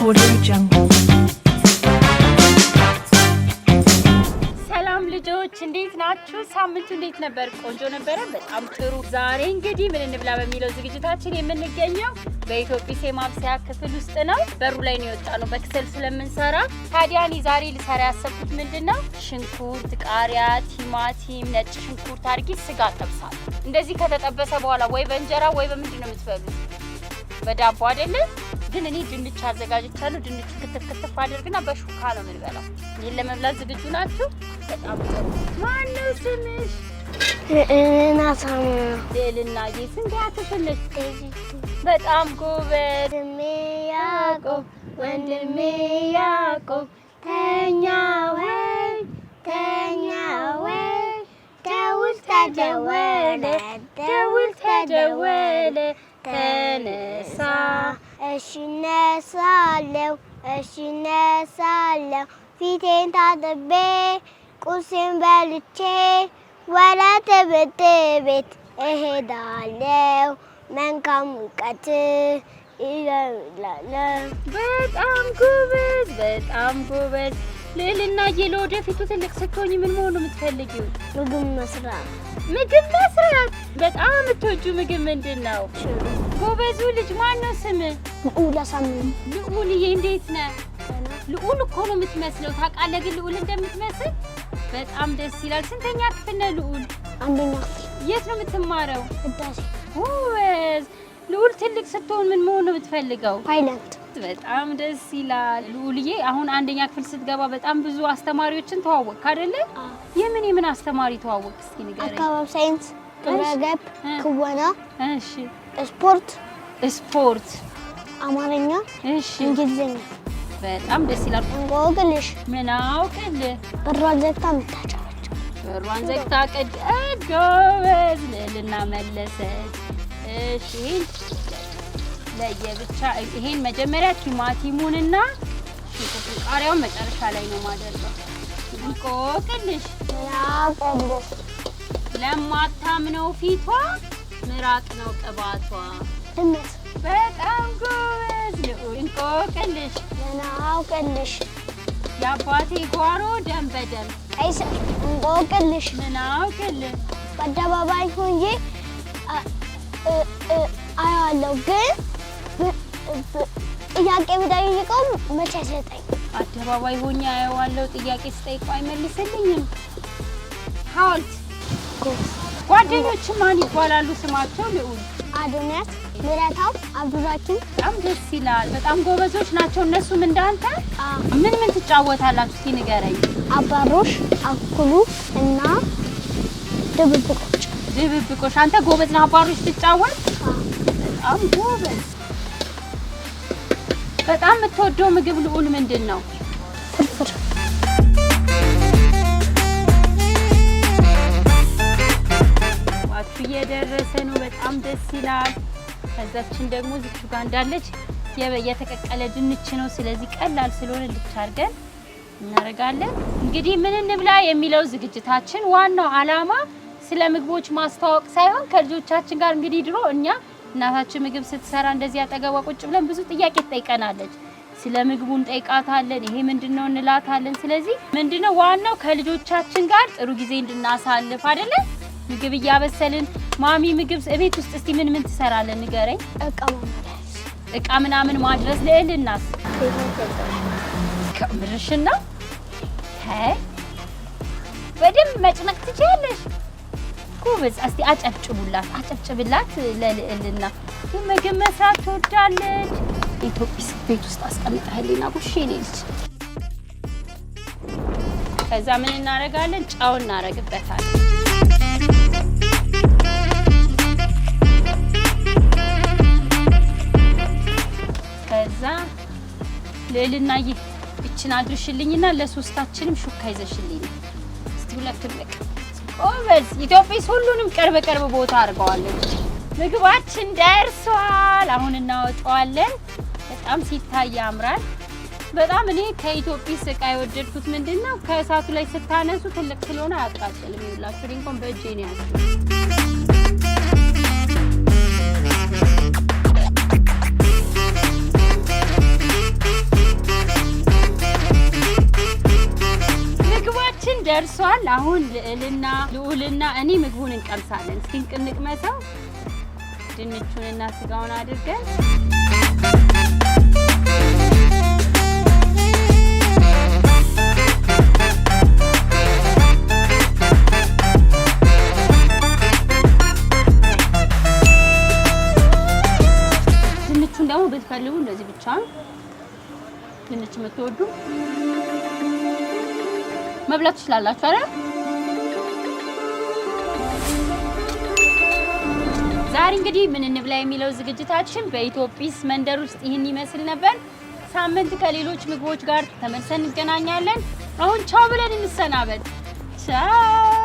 Audio Jungle. ልጆች እንዴት ናችሁ? ሳምንቱ እንዴት ነበር? ቆንጆ ነበር። በጣም ጥሩ። ዛሬ እንግዲህ ምን እንብላ በሚለው ዝግጅታችን የምንገኘው በኢትዮጵያ ማብሰያ ክፍል ውስጥ ነው። በሩ ላይ ነው የወጣነው በክሰል ስለምንሰራ። ታዲያ እኔ ዛሬ ልሰራ ያሰብኩት ምንድነው? ሽንኩርት፣ ቃሪያ፣ ቲማቲም፣ ነጭ ሽንኩርት አድርጌ ስጋ ጠብሳለሁ። እንደዚህ ከተጠበሰ በኋላ ወይ በእንጀራ ወይ በምንድን ነው የምትበሉት? በዳቦ አይደለ? ግን እኔ ድንች አዘጋጅቻለሁ። ድንች ክትፍ አድርግና በሹካ ነው የምንበላው። ይሄን ለመብላት ዝግጁ ናችሁ? በጣም ጥሩ። ማነው ስምሽ? ናሳማ ዴልና ስንት ያክፍልሽ? በጣም ጎበዝ። ወንድሜ ያዕቆብ ወንድሜ ያዕቆብ ተኛ ወይ ደውል ተደወለ ተነሳ። እሺ እነሳለሁ ፊቴን ታጥቤ ቁርሴን በልቼ ወደ ትምህርት ቤት እሄዳለሁ። መልካም ሙቀት ይላል። በጣም ጎበዝ። ልዕልናዬ ለወደፊቱ ትልቅ ስትሆኚ ምን መሆን ነው የምትፈልጊው? ምግብ መስራት። በጣም የምትወጂው ምግብ ምንድን ነው? ጎበዙ ልጅ ማነው ስምህ? ልዑልዬ እንዴት ነህ? ልዑል እኮ ነው የምትመስለው። ታውቃለህ ግን ልዑል እንደምትመስል? በጣም ደስ ይላል። ስንተኛ ክፍል ነህ ልዑል? አንደኛ ክፍል። የት ነው የምትማረው? ቅዳሴ። ጎበዝ። ልዑል ትልቅ ስትሆን ምን መሆን ነው የምትፈልገው? ፓይለት። በጣም ደስ ይላል። ልዑልዬ አሁን አንደኛ ክፍል ስትገባ በጣም ብዙ አስተማሪዎችን ተዋወቅክ አይደለ? የምን አስተማሪ ተዋወቅክ? እስኪ ንገረኝ። አካባቢ ሳይንስ፣ ግብረገብ፣ ክወና፣ እሺ፣ ስፖርት፣ አማርኛ፣ እሺ፣ እንግሊዝኛ። በጣም ደስ ይላል። እንቆቅልሽ። ምን አውቅልህ? በሯን ዘግታ የምታጫወች። በሯን ዘግታ ጎበዝ። ልዕልና መለሰች። እሺ ለየብቻ ይሄን መጀመሪያ ቲማቲሙንና ሽንኩርቱን ቃሪያውን መጨረሻ ላይ ነው ማደርገው። እንቆቅልሽ። ለማታምነው ፊቷ ምራቅ ነው ቅባቷ። ድመት። በጣም ጎበዝ። እንቆቅልሽ። የአባቴ ጓሮ ደም በደም። ቀይስር። እንቆቅልሽ። ምን አውቅልህ? በአደባባይ ሆኜ አያለሁ ግን ጥያቄ ብጠይቀው መቼ አይሰጠኝ። አደባባይ ሆኜ አየዋለሁ ጥያቄ ስጠይቀው አይመልስልኝም። ሐውልት። ጓደኞች ማን ይባላሉ ስማቸው? ልዑል። አዶንያስ፣ ምረታው፣ አብዱራኪም። በጣም ደስ ይላል። በጣም ጎበዞች ናቸው እነሱም እንዳንተ። ምን ትጫወታላችሁ እስኪ ንገረኝ። አባሮሽ፣ አኩሉ እና ድብብቆሽ። አንተ ጎበዝ ነህ አባሮሽ ትጫወት? በጣም ጎበዝ። በጣም የምትወደው ምግብ ልዑል ምንድን ነው? ፍርፍር። ዋቱ እየደረሰ ነው። በጣም ደስ ይላል። ከዛችን ደግሞ ዝቹ ጋር እንዳለች የተቀቀለ ድንች ነው። ስለዚህ ቀላል ስለሆነ ልቻርገን እናደርጋለን። እንግዲህ ምን እንብላ የሚለው ዝግጅታችን ዋናው ዓላማ ስለ ምግቦች ማስተዋወቅ ሳይሆን ከልጆቻችን ጋር እንግዲህ ድሮ እኛ እናታችን ምግብ ስትሰራ እንደዚህ አጠገቧ ቁጭ ብለን ብዙ ጥያቄ ትጠይቀናለች። ስለ ምግቡን ጠይቃታለን። ይሄ ምንድነው እንላታለን። ስለዚህ ምንድነው ዋናው ከልጆቻችን ጋር ጥሩ ጊዜ እንድናሳልፍ አይደለ? ምግብ እያበሰልን ማሚ ምግብ እቤት ውስጥ እስቲ ምን ትሰራለን ንገረኝ። እቃ ምናምን ማድረስ። ልዕልናስ? ከምርሽና በደንብ መጭመቅ ትችያለሽ። ጎበዝ። እስቲ አጨብጭብላት ለልዕልና። ምግብ መስራት ትወዳለች። ኢትዮጵያ ቤት ውስጥ አስቀምጣለና ጉሽ ይልልች። ከዛ ምን እናደርጋለን? ጫው እናደርግበታለን። ከዛ ልዕልና ይችን አድርሽልኝና ለሶስታችንም ሹካ ይዘሽልኝ። እስቲ ሁለቱም በቃ ጎበዝ። ኢትዮጵያ ሁሉንም ቅርብ ቦታ አድርገዋለች። ምግባችን ደርሷል። አሁን እናወጣዋለን። በጣም ሲታይ ያምራል። በጣም እኔ ከኢትዮጵያ ስቃ የወደድኩት ምንድነው ከእሳቱ ላይ ስታነሱ ትልቅ ስለሆነ አያቃጥልም። ይላችሁ እንኳን በእጄ ነው ያለው። ደርሷል። አሁን ልዑልና እኔ ምግቡን እንቀምሳለን። እስኪ እንቅመሰው። ድንቹንና ስጋውን አድርገን ድንቹን ደግሞ ብትፈልጉ እንደዚህ ብቻ ድንች የምትወዱ መብላት ትችላላችሁ አይደል? ዛሬ እንግዲህ ምን እንብላ የሚለው ዝግጅታችን በኢትዮጲስ መንደር ውስጥ ይህን ይመስል ነበር። ሳምንት ከሌሎች ምግቦች ጋር ተመልሰን እንገናኛለን። አሁን ቻው ብለን እንሰናበት። ቻው